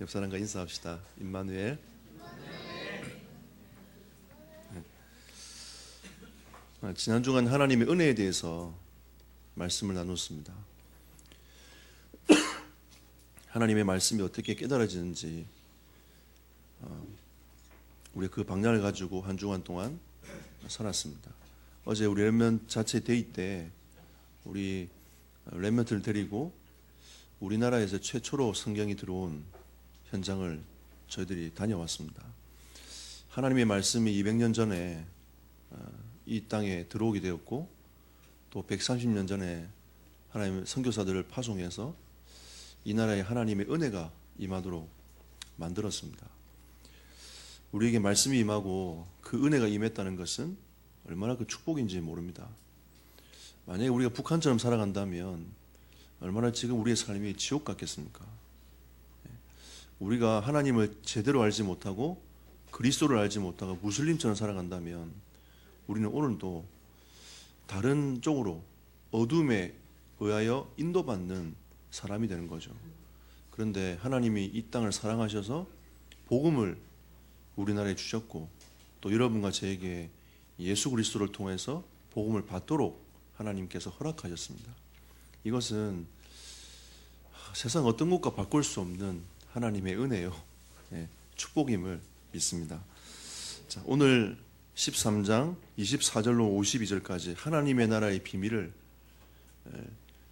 옆 사람과 인사합시다. 임마누엘. 지난 주간 하나님의 은혜에 대해서 말씀을 나눴습니다. 하나님의 말씀이 어떻게 깨달아지는지 우리 그 방향을 가지고 한 주간 동안 살았습니다. 어제 우리 렘넌트 자체 데이 때 우리 렘넌트를 데리고 우리나라에서 최초로 성경이 들어온 현장을 저희들이 다녀왔습니다. 하나님의 말씀이 200년 전에 이 땅에 들어오게 되었고 또 130년 전에 하나님의 선교사들을 파송해서 이 나라에 하나님의 은혜가 임하도록 만들었습니다. 우리에게 말씀이 임하고 그 은혜가 임했다는 것은 얼마나 그 축복인지 모릅니다. 만약에 우리가 북한처럼 살아간다면 얼마나 지금 우리의 삶이 지옥 같겠습니까? 우리가 하나님을 제대로 알지 못하고 그리스도를 알지 못하고 무슬림처럼 살아간다면 우리는 오늘도 다른 쪽으로 어둠에 의하여 인도받는 사람이 되는 거죠. 그런데 하나님이 이 땅을 사랑하셔서 복음을 우리나라에 주셨고 또 여러분과 저에게 예수 그리스도를 통해서 복음을 받도록 하나님께서 허락하셨습니다. 이것은 세상 어떤 것과 바꿀 수 없는 하나님의 은혜요, 축복임을 믿습니다. 자, 오늘 13장 24절로 52절까지 하나님의 나라의 비밀을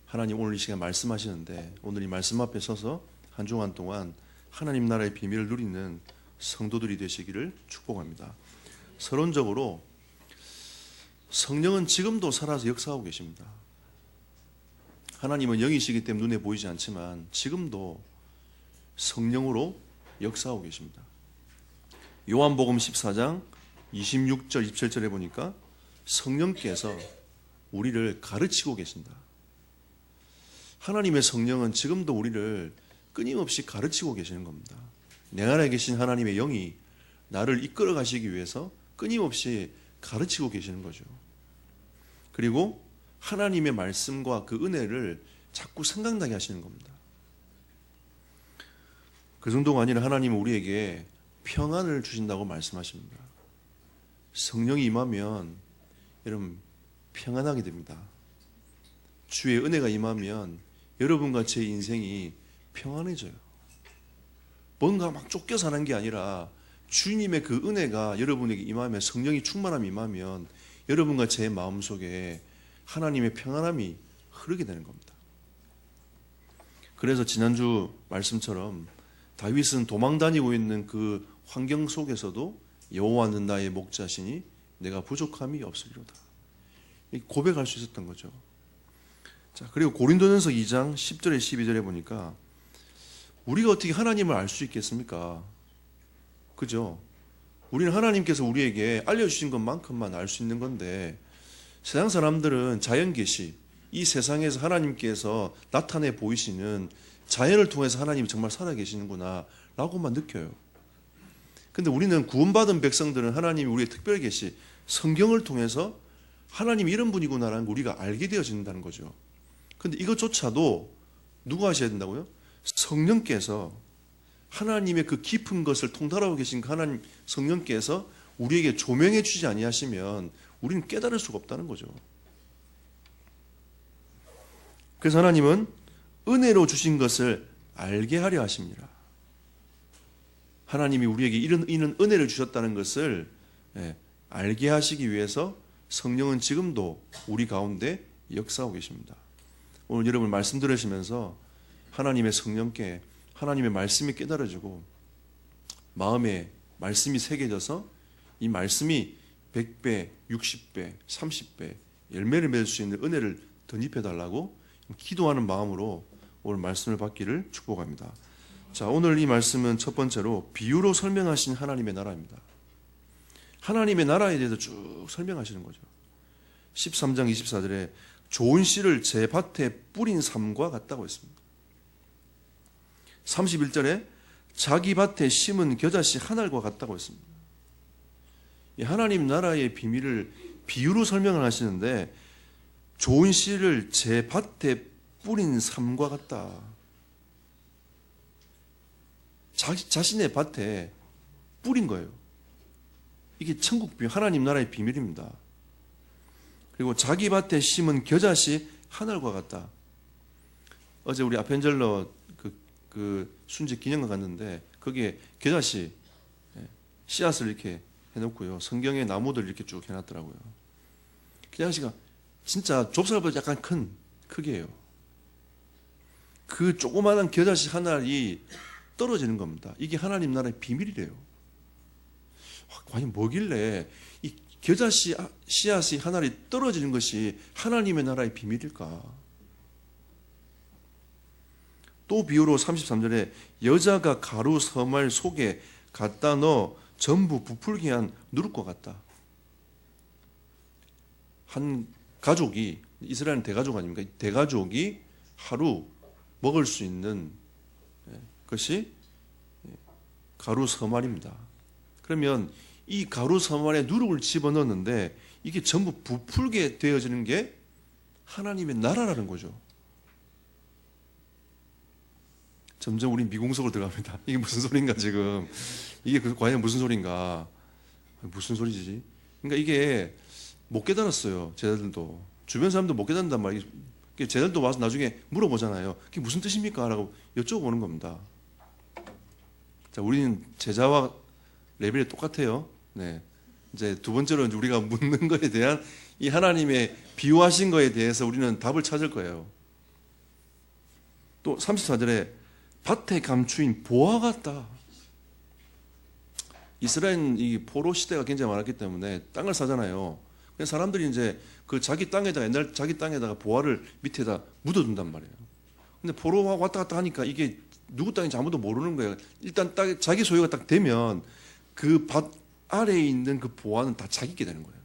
하나님 오늘 이 시간 말씀하시는데 오늘 이 말씀 앞에 서서 한 주간 동안 하나님 나라의 비밀을 누리는 성도들이 되시기를 축복합니다. 서론적으로 성령은 지금도 살아서 역사하고 계십니다. 하나님은 영이시기 때문에 눈에 보이지 않지만 지금도 성령으로 역사하고 계십니다. 요한복음 14장 26절 27절에 보니까 성령께서 우리를 가르치고 계신다. 하나님의 성령은 지금도 우리를 끊임없이 가르치고 계시는 겁니다. 내 안에 계신 하나님의 영이 나를 이끌어 가시기 위해서 끊임없이 가르치고 계시는 거죠. 그리고 하나님의 말씀과 그 은혜를 자꾸 생각나게 하시는 겁니다. 그 정도가 아니라 하나님은 우리에게 평안을 주신다고 말씀하십니다. 성령이 임하면 여러분 평안하게 됩니다. 주의 은혜가 임하면 여러분과 제 인생이 평안해져요. 뭔가 막 쫓겨 사는 게 아니라 주님의 그 은혜가 여러분에게 임하면, 성령이 충만함이 임하면 여러분과 제 마음속에 하나님의 평안함이 흐르게 되는 겁니다. 그래서 지난주 말씀처럼 다윗은 도망다니고 있는 그 환경 속에서도 여호와는 나의 목자시니 내가 부족함이 없으리로다, 고백할 수 있었던 거죠. 자, 그리고 고린도전서 2장 10절에 12절에 보니까 우리가 어떻게 하나님을 알 수 있겠습니까? 그죠? 우리는 하나님께서 우리에게 알려주신 것만큼만 알 수 있는 건데 세상 사람들은 자연 계시, 이 세상에서 하나님께서 나타내 보이시는 자연을 통해서 하나님이 정말 살아계시는구나 라고만 느껴요. 근데 우리는 구원받은 백성들은 하나님이 우리의 특별 계시, 성경을 통해서 하나님이 이런 분이구나라는 걸 우리가 알게 되어진다는 거죠. 근데 이것조차도 누가 하셔야 된다고요? 성령께서, 하나님의 그 깊은 것을 통달하고 계신 하나님 성령께서 우리에게 조명해 주지 아니하시면 우리는 깨달을 수가 없다는 거죠. 그래서 하나님은 은혜로 주신 것을 알게 하려 하십니다. 하나님이 우리에게 이런 은혜를 주셨다는 것을 알게 하시기 위해서 성령은 지금도 우리 가운데 역사하고 계십니다. 오늘 여러분 말씀 들으시면서 하나님의 성령께 하나님의 말씀이 깨달아지고 마음에 말씀이 새겨져서 이 말씀이 100배, 60배, 30배 열매를 맺을 수 있는 은혜를 덧입혀달라고 기도하는 마음으로 오늘 말씀을 받기를 축복합니다. 자, 오늘 이 말씀은 첫 번째로 비유로 설명하신 하나님의 나라입니다. 하나님의 나라에 대해서 쭉 설명하시는 거죠. 13장 24절에 좋은 씨를 제 밭에 뿌린 삶과 같다고 했습니다. 31절에 자기 밭에 심은 겨자씨 하늘과 같다고 했습니다. 이 하나님 나라의 비밀을 비유로 설명을 하시는데 좋은 씨를 제 밭에 뿌린 삶과 같다. 자신의 밭에 뿌린 거예요. 이게 천국 비밀, 하나님 나라의 비밀입니다. 그리고 자기 밭에 심은 겨자씨 하늘과 같다. 어제 우리 아펜젤러 그 순직 기념관 갔는데 거기에 겨자씨 씨앗을 이렇게 해놓고요. 성경에 나무들 이렇게 쭉 해놨더라고요. 겨자씨가 진짜 좁쌀보다 약간 큰 크기예요. 그 조그마한 겨자씨 하나이 떨어지는 겁니다. 이게 하나님 나라의 비밀이래요. 과연 뭐길래 이 겨자씨 씨앗이 하나이 떨어지는 것이 하나님의 나라의 비밀일까? 또 비유로 33절에 여자가 가루 서말 속에 갖다 넣어 전부 부풀게 한 누룩과 같다. 한 가족이, 이스라엘은 대가족 아닙니까? 대가족이 하루 먹을 수 있는 것이 가루 서말입니다. 그러면 이 가루 서말에 누룩을 집어넣었는데 이게 전부 부풀게 되어지는 게 하나님의 나라라는 거죠. 점점 우리 미궁속으로 들어갑니다. 이게 무슨 소린가 지금. 이게 과연 무슨 소린가. 무슨 소리지? 그러니까 이게 못 깨달았어요. 제자들도. 주변 사람도 못 깨닫는단 말이에요. 제자들도 와서 나중에 물어보잖아요. 그게 무슨 뜻입니까? 라고 여쭤보는 겁니다. 자, 우리는 제자와 레벨이 똑같아요. 네. 이제 두 번째로 우리가 묻는 것에 대한 이 하나님의 비유하신 것에 대해서 우리는 답을 찾을 거예요. 또 34절에 밭에 감추인 보화 같다. 이스라엘은 이 포로 시대가 굉장히 많았기 때문에 땅을 사잖아요. 그래서 사람들이 이제 그 자기 땅에다가 옛날 자기 땅에다가 보화를 밑에다 묻어둔단 말이에요. 근데 포로가 왔다 갔다 하니까 이게 누구 땅인지 아무도 모르는 거예요. 일단 땅 자기 소유가 딱 되면 그 밭 아래에 있는 그 보화는 다 자기게 되는 거예요.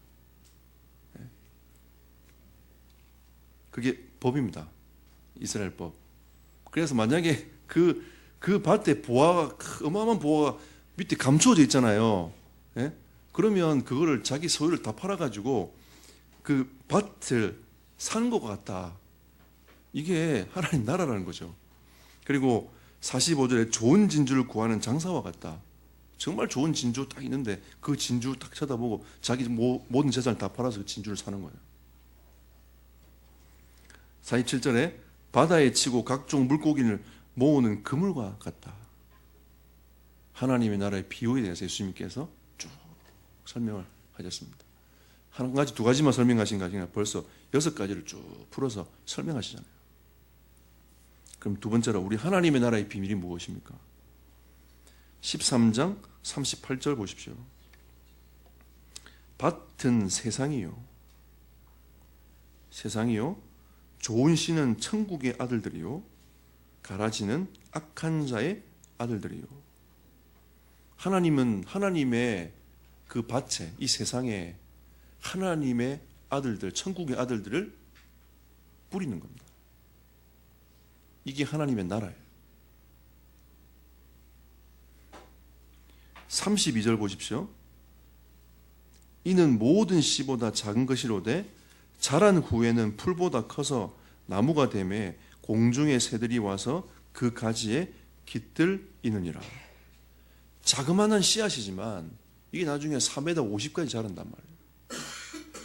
그게 법입니다. 이스라엘 법. 그래서 만약에 그 밭에 보화가 어마어마한 보화가 밑에 감춰져 있잖아요. 예? 그러면 그거를 자기 소유를 다 팔아가지고 그 밭을 사는 것 같다. 이게 하나님 나라라는 거죠. 그리고 45절에 좋은 진주를 구하는 장사와 같다. 정말 좋은 진주 딱 있는데 그 진주 딱 쳐다보고 자기 모든 재산을 다 팔아서 그 진주를 사는 거예요. 47절에 바다에 치고 각종 물고기를 모으는 그물과 같다. 하나님의 나라의 비유에 대해서 예수님께서 쭉 설명을 하셨습니다. 한 가지, 두 가지만 설명하신 게 아니라 벌써 6가지를 쭉 풀어서 설명하시잖아요. 그럼 두 번째로 우리 하나님의 나라의 비밀이 무엇입니까? 13장 38절 보십시오. 밭은 세상이요. 좋은 씨는 천국의 아들들이요. 가라지는 악한 자의 아들들이요. 하나님은 하나님의 그 밭에, 이 세상에 하나님의 아들들, 천국의 아들들을 뿌리는 겁니다. 이게 하나님의 나라예요. 32절 보십시오. 이는 모든 씨보다 작은 것이로되 자란 후에는 풀보다 커서 나무가 되매 공중의 새들이 와서 그 가지에 깃들이느니라. 자그마한 씨앗이지만 이게 나중에 3m 50까지 자란단 말이에요.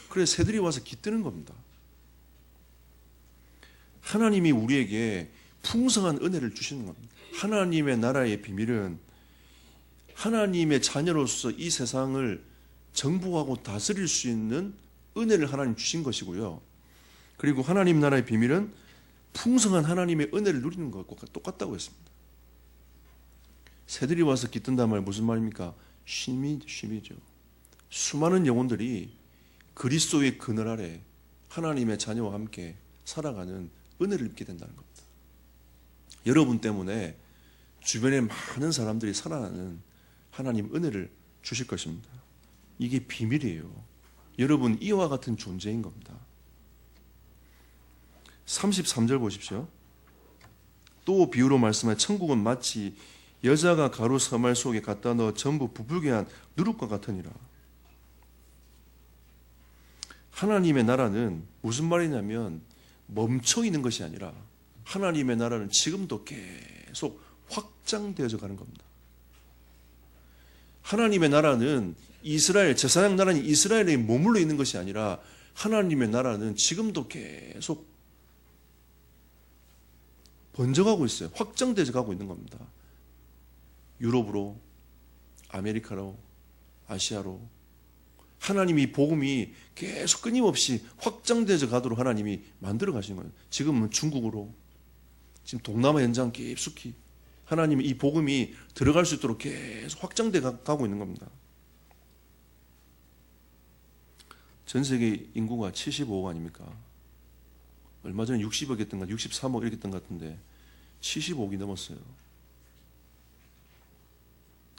그래서 새들이 와서 깃드는 겁니다. 하나님이 우리에게 풍성한 은혜를 주시는 겁니다. 하나님의 나라의 비밀은 하나님의 자녀로서 이 세상을 정복하고 다스릴 수 있는 은혜를 하나님 주신 것이고요. 그리고 하나님 나라의 비밀은 풍성한 하나님의 은혜를 누리는 것과 똑같다고 했습니다. 새들이 와서 깃든단 말 무슨 말입니까? 쉼이죠. 수많은 영혼들이 그리스도의 그늘 아래 하나님의 자녀와 함께 살아가는 은혜를 입게 된다는 겁니다. 여러분 때문에 주변에 많은 사람들이 살아나는 하나님 은혜를 주실 것입니다. 이게 비밀이에요. 여러분 이와 같은 존재인 겁니다. 33절 보십시오. 또 비유로 말씀해 천국은 마치 여자가 가루 서말 속에 갖다 넣어 전부 부풀게 한 누룩과 같으니라. 하나님의 나라는 무슨 말이냐면 멈춰 있는 것이 아니라 하나님의 나라는 지금도 계속 확장되어져 가는 겁니다. 하나님의 나라는 이스라엘, 제사장 나라는 이스라엘에 머물러 있는 것이 아니라 하나님의 나라는 지금도 계속 번져가고 있어요. 확장되어 가고 있는 겁니다. 유럽으로, 아메리카로, 아시아로 하나님이 복음이 계속 끊임없이 확장되어 가도록 하나님이 만들어 가시는 거예요. 지금은 중국으로, 지금 동남아 연장 깊숙이 하나님이 이 복음이 들어갈 수 있도록 계속 확장되어 가고 있는 겁니다. 전 세계 인구가 75억 아닙니까? 얼마 전에 60억 했던 것, 63억 이렇게 했던 것 같은데 75억이 넘었어요.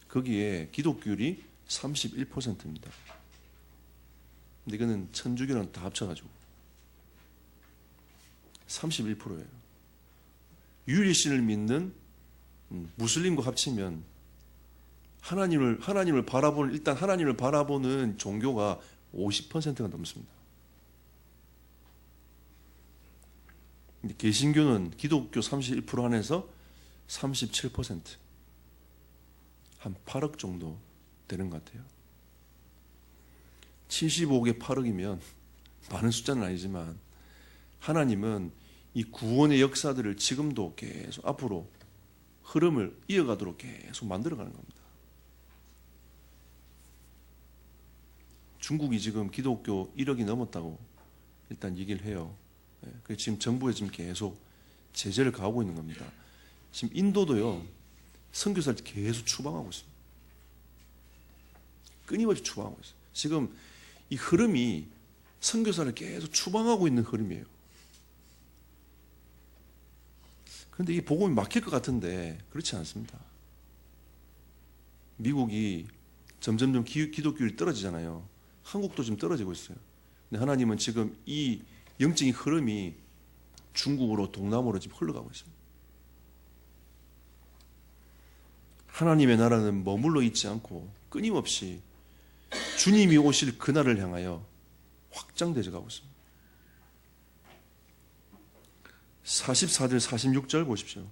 거기에 기독교율이 31%입니다. 근데 이거는 천주교랑 다 합쳐가지고 31%예요. 유일신을 믿는 무슬림과 합치면 하나님을 바라보는, 일단 하나님을 바라보는 종교가 50%가 넘습니다. 근데 개신교는 기독교 31% 안에서 37%, 한 8억 정도 되는 것 같아요. 75억에 8억이면 많은 숫자는 아니지만 하나님은 이 구원의 역사들을 지금도 계속 앞으로 흐름을 이어가도록 계속 만들어가는 겁니다. 중국이 지금 기독교 1억이 넘었다고 일단 얘기를 해요. 그래서 지금 정부에 지금 계속 제재를 가하고 있는 겁니다. 지금 인도도요, 선교사를 계속 추방하고 있습니다. 끊임없이 추방하고 있어요. 지금 이 흐름이 선교사를 계속 추방하고 있는 흐름이에요. 그런데 이 복음이 막힐 것 같은데 그렇지 않습니다. 미국이 점점점 기독교율이 떨어지잖아요. 한국도 지금 떨어지고 있어요. 근데 하나님은 지금 이 영적인 흐름이 중국으로, 동남으로 지금 흘러가고 있습니다. 하나님의 나라는 머물러 있지 않고 끊임없이 주님이 오실 그날을 향하여 확장되어 가고 있습니다. 44절 46절 보십시오.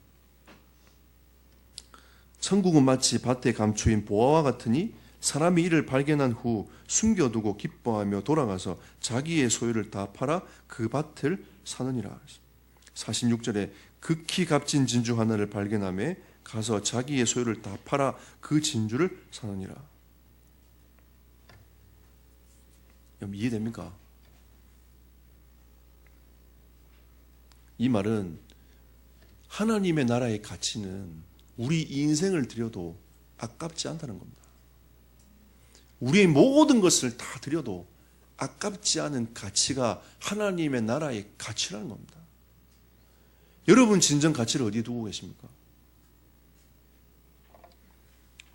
천국은 마치 밭에 감추인 보화와 같으니 사람이 이를 발견한 후 숨겨두고 기뻐하며 돌아가서 자기의 소유를 다 팔아 그 밭을 사느니라. 46절에 극히 값진 진주 하나를 발견하며 가서 자기의 소유를 다 팔아 그 진주를 사느니라. 이해됩니까? 이 말은 하나님의 나라의 가치는 우리 인생을 들여도 아깝지 않다는 겁니다. 우리의 모든 것을 다 드려도 아깝지 않은 가치가 하나님의 나라의 가치라는 겁니다. 여러분 진정 가치를 어디에 두고 계십니까?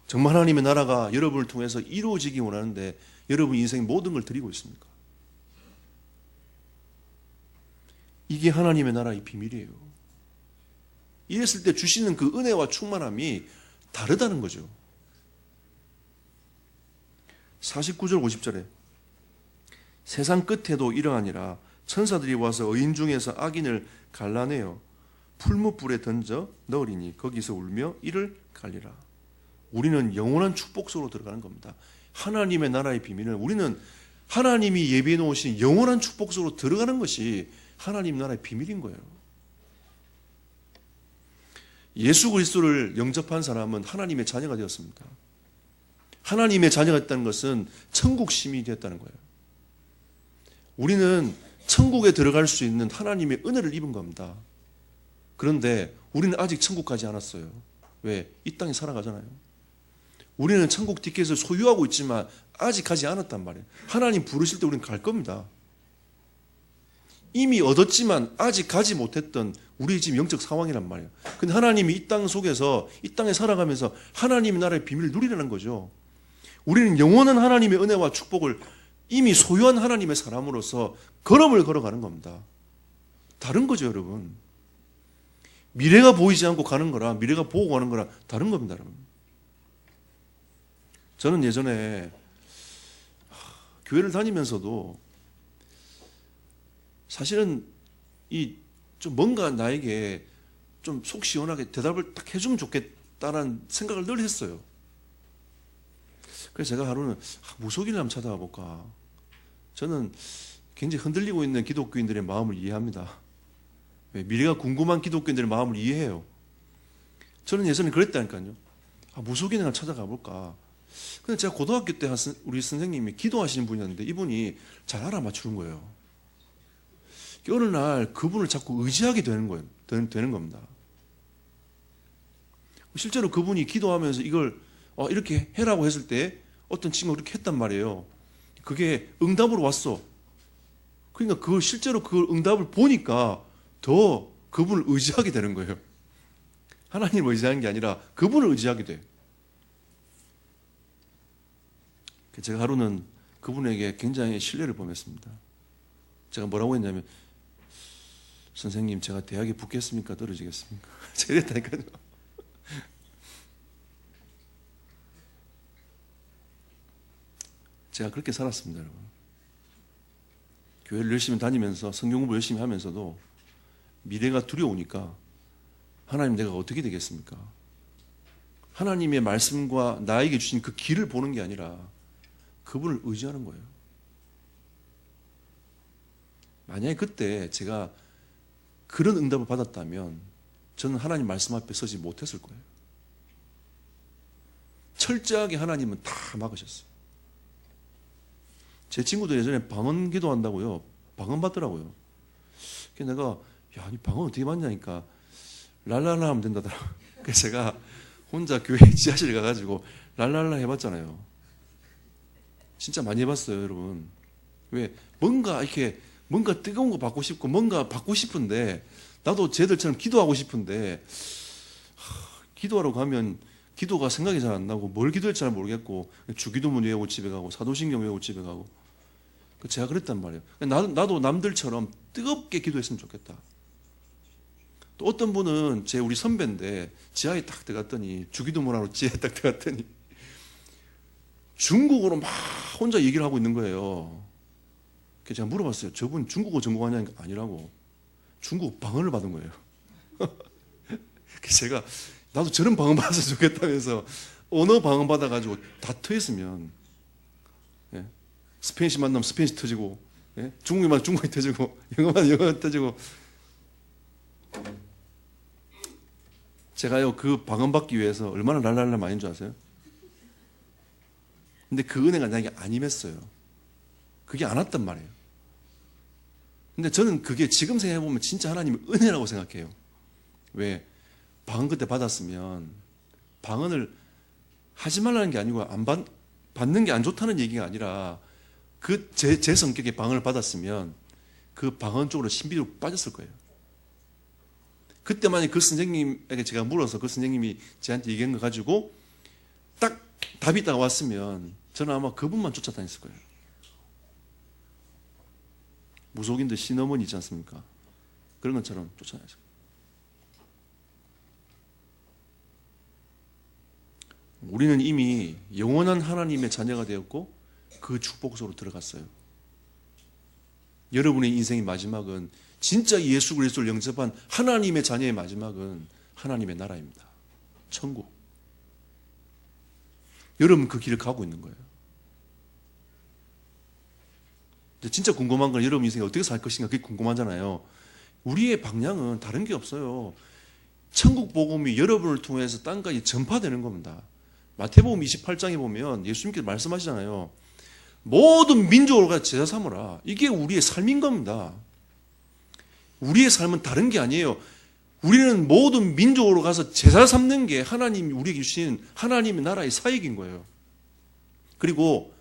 정말 하나님의 나라가 여러분을 통해서 이루어지기 원하는데 여러분 인생 모든 걸 드리고 있습니까? 이게 하나님의 나라의 비밀이에요. 이랬을 때 주시는 그 은혜와 충만함이 다르다는 거죠. 49절 50절에 세상 끝에도 이러하니라. 천사들이 와서 의인 중에서 악인을 갈라내어 풀무불에 던져 넣으리니 거기서 울며 이를 갈리라. 우리는 영원한 축복 속으로 들어가는 겁니다. 하나님의 나라의 비밀은 우리는 하나님이 예비해 놓으신 영원한 축복 속으로 들어가는 것이 하나님 나라의 비밀인 거예요. 예수 그리스도를 영접한 사람은 하나님의 자녀가 되었습니다. 하나님의 자녀가 됐다는 것은 천국 시민이 되었다는 거예요. 우리는 천국에 들어갈 수 있는 하나님의 은혜를 입은 겁니다. 그런데 우리는 아직 천국 가지 않았어요. 왜? 이 땅에 살아가잖아요. 우리는 천국 티켓을 소유하고 있지만 아직 가지 않았단 말이에요. 하나님 부르실 때 우리는 갈 겁니다. 이미 얻었지만 아직 가지 못했던 우리 지금 영적 상황이란 말이에요. 근데 하나님이 이 땅 속에서, 이 땅에 살아가면서 하나님의 나라의 비밀을 누리라는 거죠. 우리는 영원한 하나님의 은혜와 축복을 이미 소유한 하나님의 사람으로서 걸음을 걸어가는 겁니다. 다른 거죠, 여러분. 미래가 보이지 않고 가는 거랑 미래가 보고 가는 거랑 다른 겁니다, 여러분. 저는 예전에 교회를 다니면서도 사실은 좀 뭔가 나에게 좀 속 시원하게 대답을 딱 해주면 좋겠다는 생각을 늘 했어요. 그래서 제가 하루는 무속인을 한번 찾아가 볼까. 저는 굉장히 흔들리고 있는 기독교인들의 마음을 이해합니다. 미래가 궁금한 기독교인들의 마음을 이해해요. 저는 예전에 그랬다니까요. 무속인을 한번 찾아가 볼까. 근데 제가 고등학교 때 우리 선생님이 기도하시는 분이었는데 이분이 잘 알아맞추는 거예요. 어느 날 그분을 자꾸 의지하게 되는 거예요. 되는 겁니다. 실제로 그분이 기도하면서 이걸 이렇게 해라고 했을 때 어떤 친구가 그렇게 했단 말이에요. 그게 응답으로 왔어. 그러니까 그걸 실제로 그 응답을 보니까 더 그분을 의지하게 되는 거예요. 하나님을 의지하는 게 아니라 그분을 의지하게 돼. 제가 하루는 그분에게 굉장히 신뢰를 보냈습니다. 제가 뭐라고 했냐면, 선생님, 제가 대학에 붙겠습니까? 떨어지겠습니까? 제가 이랬다니까요. 제가 그렇게 살았습니다, 여러분. 교회를 열심히 다니면서 성경 공부 열심히 하면서도 미래가 두려우니까 하나님 내가 어떻게 되겠습니까? 하나님의 말씀과 나에게 주신 그 길을 보는 게 아니라 그분을 의지하는 거예요. 만약에 그때 제가 그런 응답을 받았다면 저는 하나님 말씀 앞에 서지 못했을 거예요. 철저하게 하나님은 다 막으셨어요. 제 친구들 예전에 방언 기도한다고요. 방언 받더라고요. 그래서 내가 이 방언 어떻게 받냐니까 랄랄라 하면 된다더라고요. 그래서 제가 혼자 교회 지하실에 가가지고 랄랄라 해봤잖아요. 진짜 많이 해봤어요, 여러분. 왜? 뭔가 뜨거운 거 받고 싶고 뭔가 받고 싶은데 나도 쟤들처럼 기도하고 싶은데 기도하러 가면 기도가 생각이 잘 안 나고 뭘 기도할지 잘 모르겠고 주기도문 외우고 집에 가고 사도신경 외우고 집에 가고 제가 그랬단 말이에요. 나도 남들처럼 뜨겁게 기도했으면 좋겠다. 또 어떤 분은 우리 선배인데 지하에 딱 들어갔더니 주기도문하러 지하에 딱 들어갔더니 중국어로 막 혼자 얘기를 하고 있는 거예요. 그래서 제가 물어봤어요. 저분 중국어 전공하냐니까 아니라고. 중국어 방언을 받은 거예요. 그래서 제가 나도 저런 방언 받았으면 좋겠다면서 언어 방언 받아가지고 다 터있으면 스페인시 만나면 스페인시 터지고 중국이 만나면 중국이 터지고 영어 만나면 영어가 터지고 제가요 그 방언 받기 위해서 얼마나 랄랄라 많이인 줄 아세요? 근데 그 은혜가 나에게 안 임했어요. 그게 안 왔단 말이에요. 근데 저는 그게 지금 생각해보면 진짜 하나님의 은혜라고 생각해요. 왜? 방언 그때 받았으면 방언을 하지 말라는 게 아니고 받는 게 안 좋다는 얘기가 아니라 제 성격에 방언을 받았으면 그 방언 쪽으로 신비로 빠졌을 거예요. 그때만에 그 선생님에게 제가 물어서 그 선생님이 저한테 얘기한 거 가지고 딱 답이 딱 왔으면 저는 아마 그분만 쫓아다녔을 거예요. 무속인들 신어머니 있지 않습니까? 그런 것처럼 쫓아다녔을 거예요. 우리는 이미 영원한 하나님의 자녀가 되었고 그 축복 속으로 들어갔어요. 여러분의 인생의 마지막은 진짜 예수 그리스도를 영접한 하나님의 자녀의 마지막은 하나님의 나라입니다. 천국. 여러분 그 길을 가고 있는 거예요. 진짜 궁금한 건 여러분 인생에 어떻게 살 것인가 그게 궁금하잖아요. 우리의 방향은 다른 게 없어요. 천국 복음이 여러분을 통해서 땅까지 전파되는 겁니다. 마태복음 28장에 보면 예수님께서 말씀하시잖아요. 모든 민족을 가서 제자 삼으라. 이게 우리의 삶인 겁니다. 우리의 삶은 다른 게 아니에요. 우리는 모든 민족으로 가서 제자 삼는 게 하나님이 우리에게 주신 하나님의 나라의 사역인 거예요. 그리고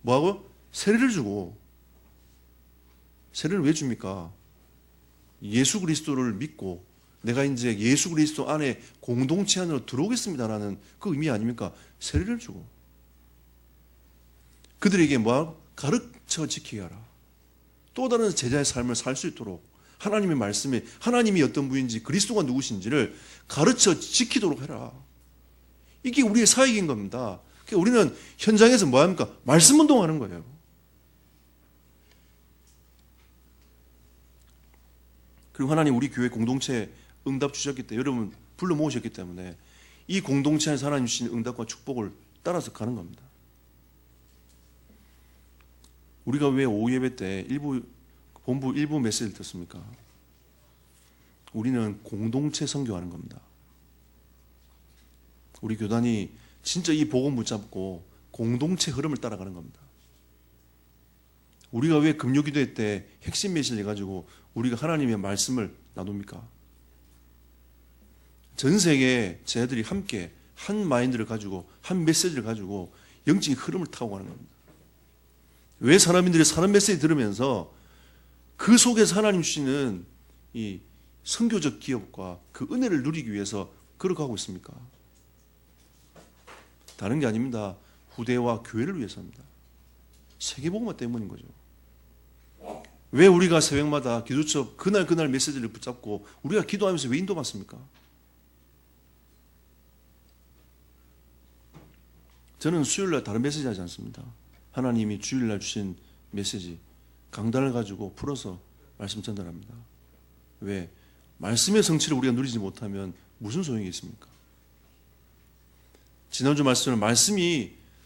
뭐하고? 세례를 주고. 세례를 왜 줍니까? 예수 그리스도를 믿고 내가 이제 예수 그리스도 안에 공동체 안으로 들어오겠습니다라는 그 의미 아닙니까? 세례를 주고. 그들에게 뭐하고? 가르쳐 지키게 하라. 또 다른 제자의 삶을 살 수 있도록 하나님의 말씀에 하나님이 어떤 분인지 그리스도가 누구신지를 가르쳐 지키도록 해라. 이게 우리의 사역인 겁니다. 그러니까 우리는 현장에서 뭐합니까? 말씀 운동하는 거예요. 그리고 하나님 우리 교회 공동체에 응답 주셨기 때문에 여러분 불러 모으셨기 때문에 이 공동체 안에서 하나님 주신 응답과 축복을 따라서 가는 겁니다. 우리가 왜 오후 예배 때 본부 일부 메시지를 듣습니까? 우리는 공동체 선교하는 겁니다. 우리 교단이 진짜 이 복음 붙잡고 공동체 흐름을 따라가는 겁니다. 우리가 왜 금요기도회 때 핵심 메시지를 가지고 우리가 하나님의 말씀을 나눕니까? 전 세계 제자들이 함께 한 마인드를 가지고 한 메시지를 가지고 영적인 흐름을 타고 가는 겁니다. 왜 사람들이 사는 메시지 들으면서 그 속에서 하나님 주시는 이 선교적 기업과 그 은혜를 누리기 위해서 걸어가고 있습니까? 다른 게 아닙니다. 후대와 교회를 위해서입니다. 세계복음화 때문인 거죠. 왜 우리가 새벽마다 기도처 그날 메시지를 붙잡고 우리가 기도하면서 왜 인도받습니까? 저는 수요일날 다른 메시지 하지 않습니다. 하나님이 주일날 주신 메시지 강단을 가지고 풀어서 말씀 전달합니다. 왜? 말씀의 성취를 우리가 누리지 못하면 무슨 소용이 있습니까? 지난주 말씀은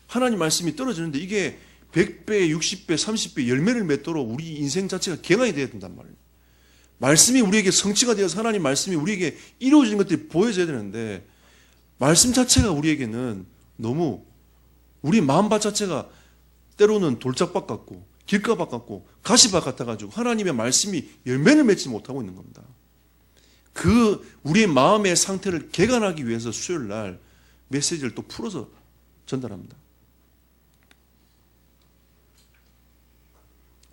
하나님 말씀이 떨어지는데 이게 100배, 60배, 30배 열매를 맺도록 우리 인생 자체가 개간이 되어야 된단 말이에요. 말씀이 우리에게 성취가 되어서 하나님 말씀이 우리에게 이루어지는 것들이 보여져야 되는데 말씀 자체가 우리에게는 너무 우리 마음밭 자체가 때로는 돌짝밭 같고 길가밭 같고 가시밭 같아가지고 하나님의 말씀이 열매를 맺지 못하고 있는 겁니다. 우리의 마음의 상태를 개간하기 위해서 수요일날 메시지를 또 풀어서 전달합니다.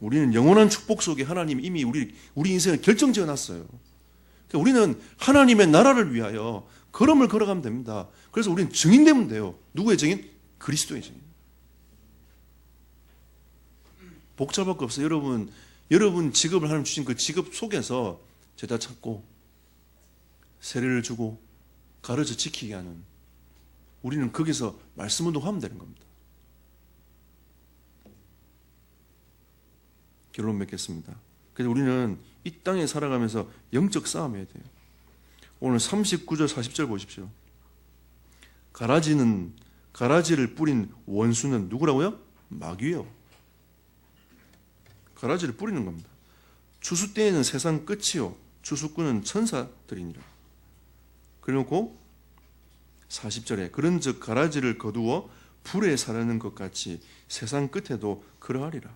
우리는 영원한 축복 속에 하나님이 이미 우리 인생을 결정지어 놨어요. 그러니까 우리는 하나님의 나라를 위하여 걸음을 걸어가면 됩니다. 그래서 우리는 증인되면 돼요. 누구의 증인? 그리스도의 증인. 복잡할 거 없어요. 여러분 직업을 하나님 주신 그 직업 속에서 제자 찾고 세례를 주고 가르쳐 지키게 하는 우리는 거기서 말씀 운동하면 되는 겁니다. 결론 맺겠습니다. 그래서 우리는 이 땅에 살아가면서 영적 싸움 해야 돼요. 오늘 39절 40절 보십시오. 가라지를 뿌린 원수는 누구라고요? 마귀요. 가라지를 뿌리는 겁니다. 추수 때에는 세상 끝이요 추수꾼은 천사들이니라. 그리고 40절에 그런즉 가라지를 거두어 불에 사르는 것 같이 세상 끝에도 그러하리라.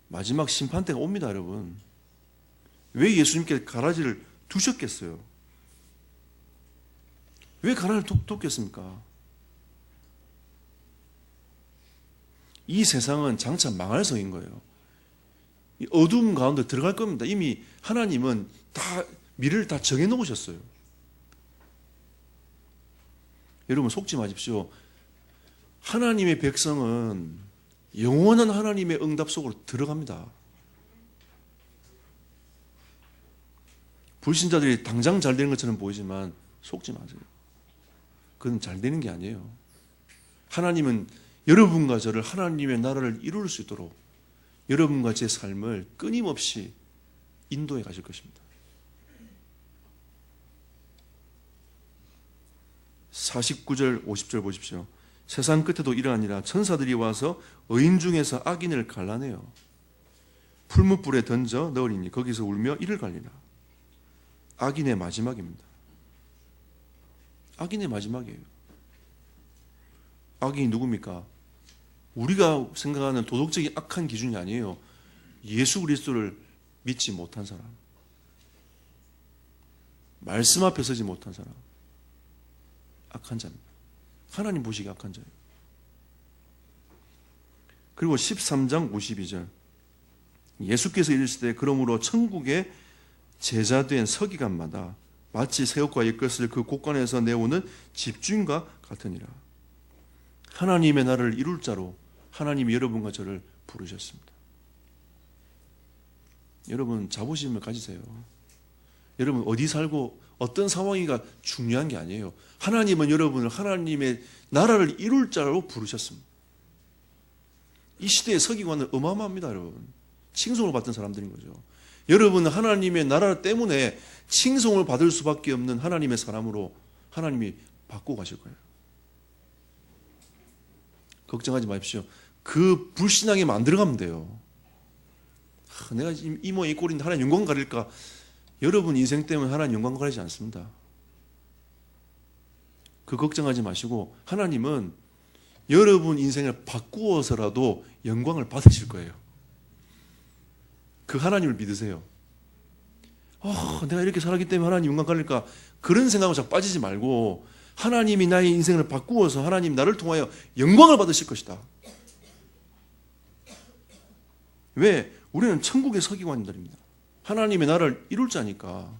마지막 심판 때가 옵니다, 여러분. 왜 예수님께 가라지를 두셨겠어요? 왜 가라지를 뒀겠습니까? 이 세상은 장차 망할 성인 거예요. 이 어둠 가운데 들어갈 겁니다. 이미 하나님은 미래를 다 정해놓으셨어요. 여러분 속지 마십시오. 하나님의 백성은 영원한 하나님의 응답 속으로 들어갑니다. 불신자들이 당장 잘 되는 것처럼 보이지만 속지 마세요. 그건 잘 되는 게 아니에요. 하나님은 여러분과 저를 하나님의 나라를 이룰 수 있도록 여러분과 제 삶을 끊임없이 인도해 가실 것입니다. 49절 50절 보십시오. 세상 끝에도 이러하니라. 천사들이 와서 의인 중에서 악인을 갈라내어 풀무불에 던져 넣으리니 거기서 울며 이를 갈리라. 악인의 마지막입니다. 악인의 마지막이에요. 악인이 누굽니까? 우리가 생각하는 도덕적인 악한 기준이 아니에요. 예수 그리스도를 믿지 못한 사람, 말씀 앞에 서지 못한 사람, 악한 자입니다. 하나님 보시기에 악한 자예요. 그리고 13장 52절 예수께서 이르시되 그러므로 천국의 제자된 서기관마다 마치 새옷과 옛것을 그 곳간에서 내오는 집주인과 같으니라. 하나님의 나라를 이룰 자로 하나님이 여러분과 저를 부르셨습니다. 여러분 자부심을 가지세요. 여러분 어디 살고 어떤 상황이가 중요한 게 아니에요. 하나님은 여러분을 하나님의 나라를 이룰 자로 부르셨습니다. 이 시대의 서기관은 어마어마합니다, 여러분. 칭송을 받던 사람들인 거죠. 여러분은 하나님의 나라 때문에 칭송을 받을 수밖에 없는 하나님의 사람으로 하나님이 바꾸고 가실 거예요. 걱정하지 마십시오. 그 불신앙에 만들어가면 돼요. 내가 이 모양 이 꼴인데 하나님 영광 가릴까? 여러분 인생 때문에 하나님 영광 가리지 않습니다. 그 걱정하지 마시고 하나님은 여러분 인생을 바꾸어서라도 영광을 받으실 거예요. 그 하나님을 믿으세요. 내가 이렇게 살았기 때문에 하나님 영광 가릴까? 그런 생각으로 자꾸 빠지지 말고 하나님이 나의 인생을 바꾸어서 하나님 나를 통하여 영광을 받으실 것이다. 왜? 우리는 천국의 서기관들입니다. 하나님의 나라를 이룰 자니까.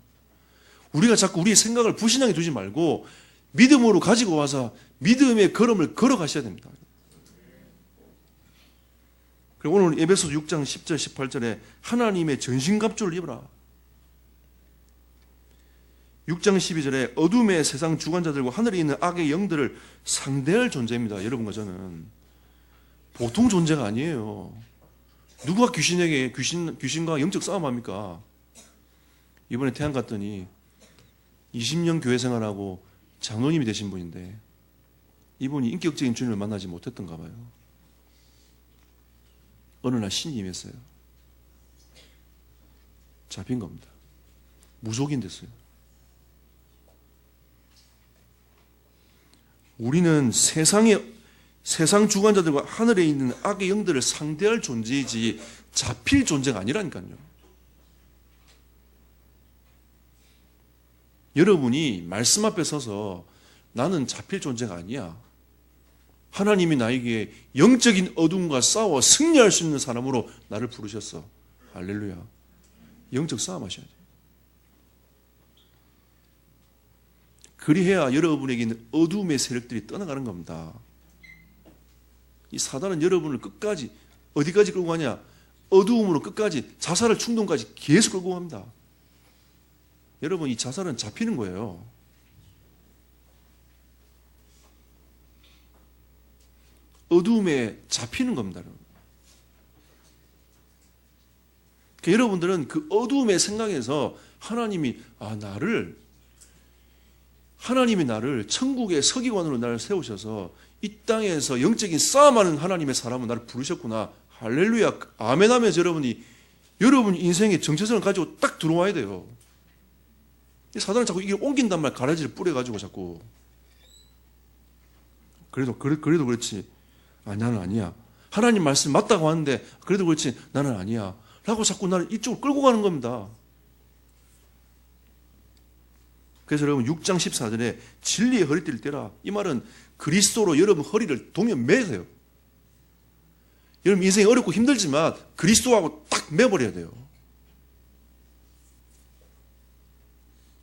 우리가 자꾸 우리의 생각을 불신앙에 두지 말고 믿음으로 가지고 와서 믿음의 걸음을 걸어가셔야 됩니다. 그리고 오늘 에베소서 6장 10절 18절에 하나님의 전신갑주를 입어라. 6장 12절에 어둠의 세상 주관자들과 하늘에 있는 악의 영들을 상대할 존재입니다. 여러분과 저는 보통 존재가 아니에요. 누가 귀신과 영적 싸움합니까? 이번에 태안 갔더니 20년 교회 생활하고 장로님이 되신 분인데 이분이 인격적인 주님을 만나지 못했던가 봐요. 어느 날 신이 임했어요. 잡힌 겁니다. 무속인 됐어요. 우리는 세상 주관자들과 하늘에 있는 악의 영들을 상대할 존재이지 잡힐 존재가 아니라니까요. 여러분이 말씀 앞에 서서 나는 잡힐 존재가 아니야. 하나님이 나에게 영적인 어둠과 싸워 승리할 수 있는 사람으로 나를 부르셨어. 할렐루야. 영적 싸움 하셔야 돼요. 그리해야 여러분에게 있는 어둠의 세력들이 떠나가는 겁니다. 이 사단은 여러분을 끝까지 어디까지 끌고 가냐? 어두움으로 끝까지 자살할 충동까지 계속 끌고 갑니다. 여러분 이 자살은 잡히는 거예요. 어두움에 잡히는 겁니다. 그러니까 여러분들은 그 어두움의 생각에서 하나님이 나를 천국의 서기관으로 나를 세우셔서 이 땅에서 영적인 싸움하는 하나님의 사람은 나를 부르셨구나. 할렐루야. 아멘 하면서 여러분 인생의 정체성을 가지고 딱 들어와야 돼요. 사단은 자꾸 이게 옮긴단 말 가라지를 뿌려가지고 자꾸. 그래도 그렇지. 나는 아니야. 하나님 말씀 맞다고 하는데 그래도 그렇지. 나는 아니야. 라고 자꾸 나를 이쪽으로 끌고 가는 겁니다. 그래서 여러분 6장 14절에 진리의 허리띠를 떼라. 이 말은 그리스도로 여러분 허리를 동면 매세요. 여러분 인생이 어렵고 힘들지만 그리스도하고 딱 매버려야 돼요.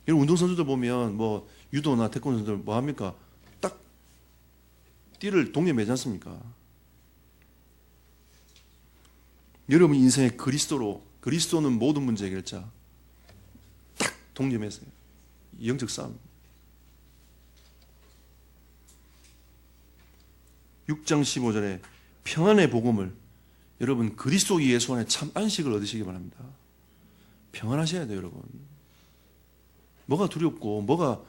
여러분 운동선수들 보면 유도나 태권도 선수들 뭐 합니까? 딱 띠를 동면 매지 않습니까? 여러분 인생의 그리스도는 모든 문제 해결자 딱 동면 매세요. 영적 싸움. 6장 15절에 평안의 복음을 여러분 그리스도 예수 안에 참 안식을 얻으시기 바랍니다. 평안하셔야 돼요, 여러분. 뭐가 두렵고 뭐가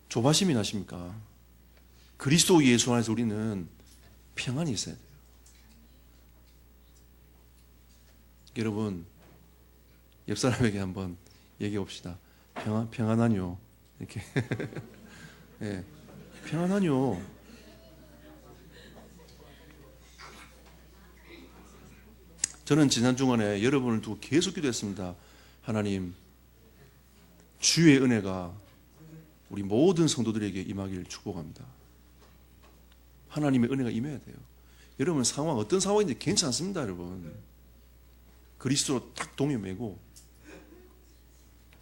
조바심이 나십니까? 그리스도 예수 안에서 우리는 평안이 있어야 돼요. 여러분 옆 사람에게 한번 얘기해 봅시다. 평안하뇨. 이렇게 네, 평안하뇨. 저는 지난 주간에 여러분을 두고 계속 기도했습니다. 하나님, 주의 은혜가 우리 모든 성도들에게 임하기를 축복합니다. 하나님의 은혜가 임해야 돼요. 여러분 상황 어떤 상황인지 괜찮습니다, 여러분. 그리스도로 딱 동요매고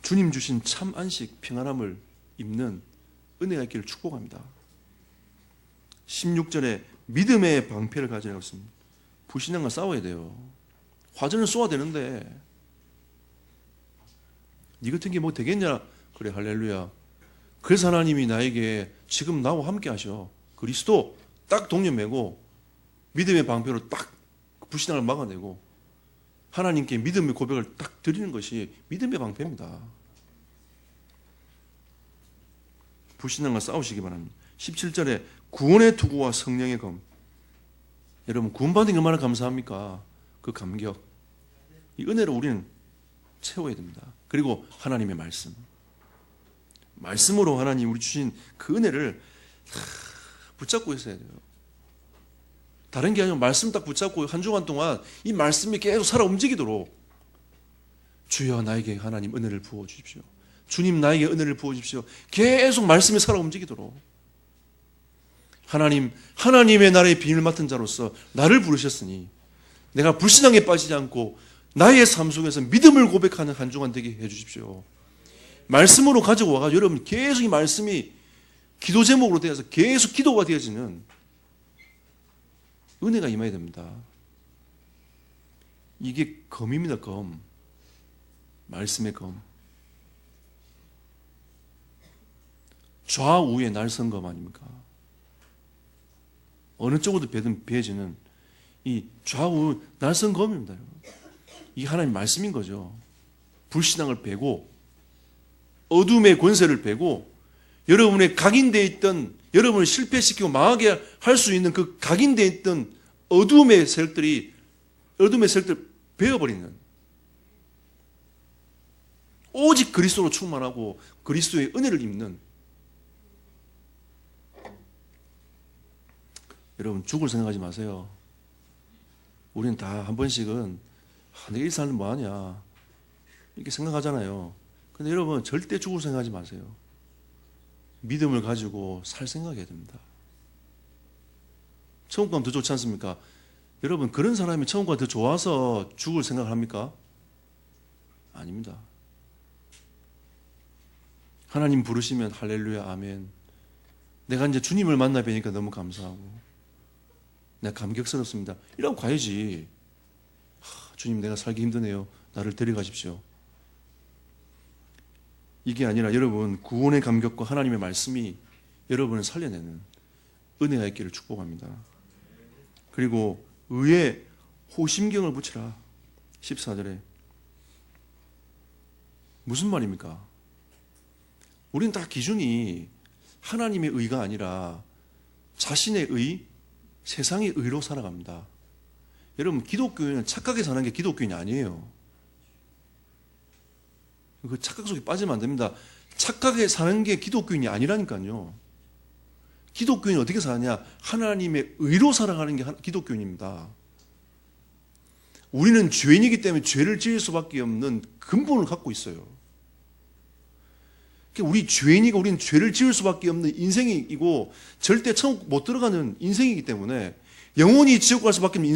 주님 주신 참 안식, 평안함을 입는 은혜가 있기를 축복합니다. 16절에 믿음의 방패를 가지라고 했습니다. 불신앙과 싸워야 돼요. 화전을 쏘아야 되는데 네 같은 게 뭐 되겠냐? 그래, 할렐루야. 그래서 하나님이 나에게 지금 나와 함께 하셔. 그리스도 딱 동료매고 믿음의 방패로 딱 불신앙을 막아내고 하나님께 믿음의 고백을 딱 드리는 것이 믿음의 방패입니다. 불신앙과 싸우시기 바랍니다. 17절에 구원의 투구와 성령의 검. 여러분 구원받은 게 얼마나 감사합니까? 그 감격, 이 은혜로 우리는 채워야 됩니다. 그리고 하나님의 말씀으로 하나님 우리 주신 그 은혜를 붙잡고 있어야 돼요. 다른 게 아니라 말씀 딱 붙잡고 한 주간 동안 이 말씀이 계속 살아 움직이도록, 주여 나에게 하나님 은혜를 부어주십시오, 주님 나에게 은혜를 부어주십시오, 계속 말씀이 살아 움직이도록. 하나님의 나라의 비밀을 맡은 자로서 나를 부르셨으니 내가 불신앙에 빠지지 않고 나의 삶 속에서 믿음을 고백하는 한 주간 되게 해주십시오. 말씀으로 가지고 와가지고 여러분 계속 이 말씀이 기도 제목으로 되어서 계속 기도가 되어지는 은혜가 임해야 됩니다. 이게 검입니다. 검. 말씀의 검. 좌우의 날선검 아닙니까? 어느 쪽으로도 베지는 이 좌우 날선검입니다. 이 하나님 말씀인 거죠. 불신앙을 베고 어둠의 권세를 베고 여러분의 각인되어 있던, 여러분을 실패시키고 망하게 할 수 있는 그 각인되어 있던 어둠의 세력들 베어버리는, 오직 그리스도로 충만하고 그리스도의 은혜를 입는, 여러분 죽을 생각하지 마세요. 우리는 다 한 번씩은 내가 이 삶은 뭐하냐 이렇게 생각하잖아요. 근데 여러분 절대 죽을 생각하지 마세요. 믿음을 가지고 살 생각해야 됩니다. 천국 가면 더 좋지 않습니까? 여러분 그런 사람이 천국 가면 더 좋아서 죽을 생각을 합니까? 아닙니다. 하나님 부르시면 할렐루야 아멘. 내가 이제 주님을 만나 뵈니까 너무 감사하고 내가 감격스럽습니다. 이러고 가야지. 주님 내가 살기 힘드네요. 나를 데려가십시오. 이게 아니라 여러분 구원의 감격과 하나님의 말씀이 여러분을 살려내는 은혜가 있기를 축복합니다. 그리고 의에 호심경을 붙이라. 14절에 무슨 말입니까? 우리는 다 기준이 하나님의 의가 아니라 자신의 의, 세상의 의로 살아갑니다. 여러분 기독교인은 착각에 사는 게 기독교인이 아니에요. 그 착각 속에 빠지면 안 됩니다. 착각에 사는 게 기독교인이 아니라니까요. 기독교인이 어떻게 사느냐? 하나님의 의로 살아가는 게 기독교인입니다. 우리는 죄인이기 때문에 죄를 지을 수밖에 없는 근본을 갖고 있어요. 우리 죄인이고 우리는 죄를 지을 수밖에 없는 인생이고 절대 천국 못 들어가는 인생이기 때문에 영원히 지옥 갈 수밖에 없는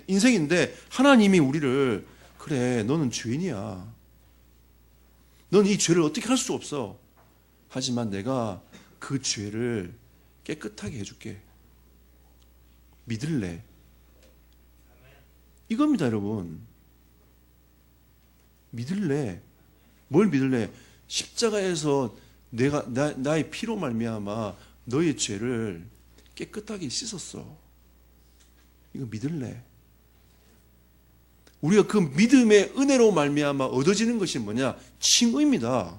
인생인데 하나님이 우리를 그래 너는 죄인이야. 넌 이 죄를 어떻게 할 수 없어. 하지만 내가 그 죄를 깨끗하게 해줄게. 믿을래? 이겁니다, 여러분. 믿을래? 뭘 믿을래? 십자가에서 나의 피로 말미암아 너의 죄를 깨끗하게 씻었어. 이거 믿을래? 우리가 그 믿음의 은혜로 말미암아 얻어지는 것이 뭐냐? 칭의입니다.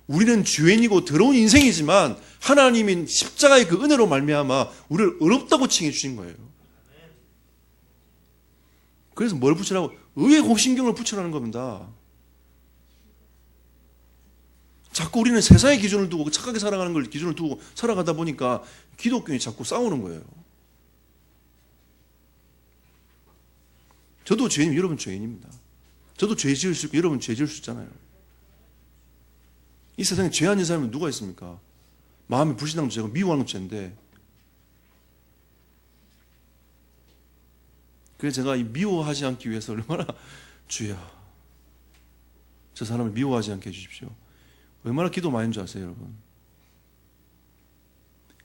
우리는 죄인이고 더러운 인생이지만 하나님인 십자가의 그 은혜로 말미암아 우리를 의롭다고 칭해 주신 거예요. 그래서 뭘 붙이라고? 의의 호심경을 붙이라는 겁니다. 자꾸 우리는 세상의 기준을 두고 착하게 살아가는 걸 기준을 두고 살아가다 보니까 기독교인이 자꾸 싸우는 거예요. 저도 죄인, 여러분 죄인입니다. 저도 죄 지을 수 있고 여러분 죄 지을 수 있잖아요. 이 세상에 죄 아닌 사람은 누가 있습니까? 마음이 불신앙도 죄고 미워하는 것도 죄인데, 그래서 제가 이 미워하지 않기 위해서 얼마나 주여 저 사람을 미워하지 않게 해주십시오. 얼마나 기도 많이 하는 줄 아세요, 여러분?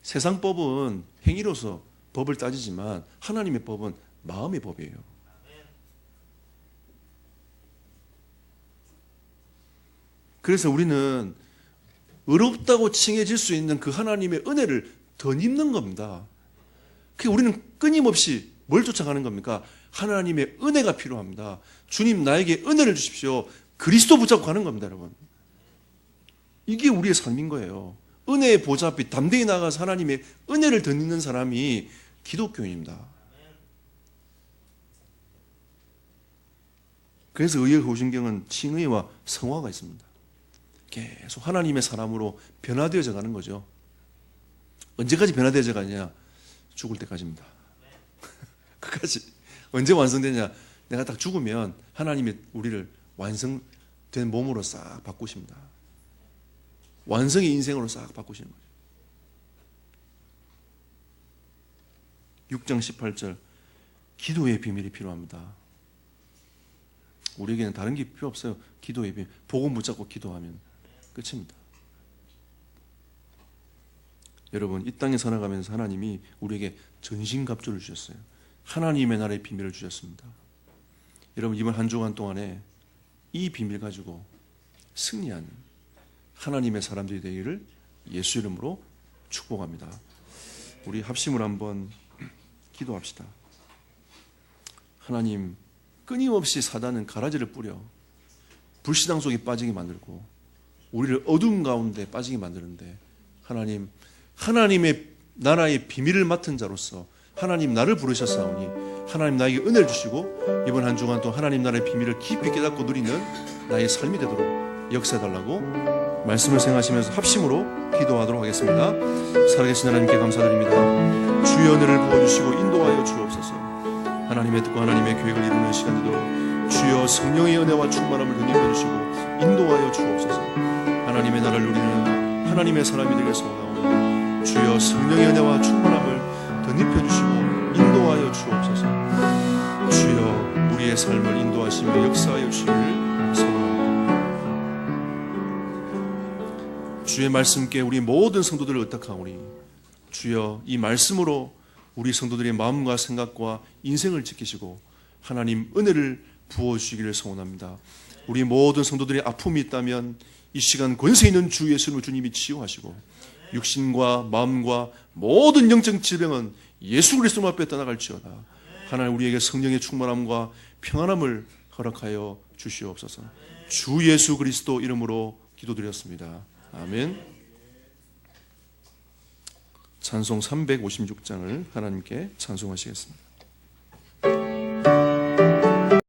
세상 법은 행위로서 법을 따지지만 하나님의 법은 마음의 법이에요. 그래서 우리는 의롭다고 칭해질 수 있는 그 하나님의 은혜를 덧입는 겁니다. 그러니까 우리는 끊임없이 뭘 쫓아가는 겁니까? 하나님의 은혜가 필요합니다. 주님 나에게 은혜를 주십시오. 그리스도 붙잡고 가는 겁니다, 여러분. 이게 우리의 삶인 거예요. 은혜의 보좌 앞에 담대히 나가서 하나님의 은혜를 덧입는 사람이 기독교인입니다. 그래서 의의 호신경은 칭의와 성화가 있습니다. 계속 하나님의 사람으로 변화되어져 가는 거죠. 언제까지 변화되어져 가냐? 죽을 때까지입니다. 끝까지. 언제 완성되냐? 내가 딱 죽으면 하나님이 우리를 완성된 몸으로 싹 바꾸십니다. 완성의 인생으로 싹 바꾸시는 거죠. 6장 18절 기도의 비밀이 필요합니다. 우리에게는 다른 게 필요 없어요. 기도의 비밀. 복음 붙잡고 기도하면 끝입니다. 여러분, 이 땅에 살아가면서 하나님이 우리에게 전신갑주를 주셨어요. 하나님의 나라의 비밀을 주셨습니다. 여러분, 이번 한 주간 동안에 이 비밀 가지고 승리하는 하나님의 사람들이 되기를 예수 이름으로 축복합니다. 우리 합심을 한번 기도합시다. 하나님, 끊임없이 사단은 가라지를 뿌려 불신앙 속에 빠지게 만들고 우리를 어두운 가운데 빠지게 만드는데, 하나님, 하나님의 나라의 비밀을 맡은 자로서 하나님 나를 부르셨사오니 하나님 나에게 은혜를 주시고 이번 한 주간 동안 하나님 나라의 비밀을 깊이 깨닫고 누리는 나의 삶이 되도록 역사해달라고 말씀을 생각하시면서 합심으로 기도하도록 하겠습니다. 살아계신 하나님께 감사드립니다. 주의 은혜를 부어주시고 인도하여 주옵소서. 하나님의 뜻과 하나님의 계획을 이루는 시간 되도록 주여 성령의 은혜와 충만함을 덧입혀 주시고 인도하여 주옵소서. 하나님의 나라를 누리는 하나님의 사람이 되길 소원하오니 주여 성령의 은혜와 충만함을 덧입혀 주시고 인도하여 주옵소서. 주여 우리의 삶을 인도하시며 역사하여 주시기를 소원합니다. 주의 말씀께 우리 모든 성도들을 의탁하오니 주여 이 말씀으로 우리 성도들의 마음과 생각과 인생을 지키시고 하나님 은혜를 부어주시기를 소원합니다. 우리 모든 성도들의 아픔이 있다면 이 시간 권세 있는 주 예수님을 주님이 치유하시고 육신과 마음과 모든 영적 질병은 예수 그리스도 앞에 떠나갈지어다. 하나님 우리에게 성령의 충만함과 평안함을 허락하여 주시옵소서. 주 예수 그리스도 이름으로 기도드렸습니다. 아멘. 찬송 356장을 하나님께 찬송하시겠습니다.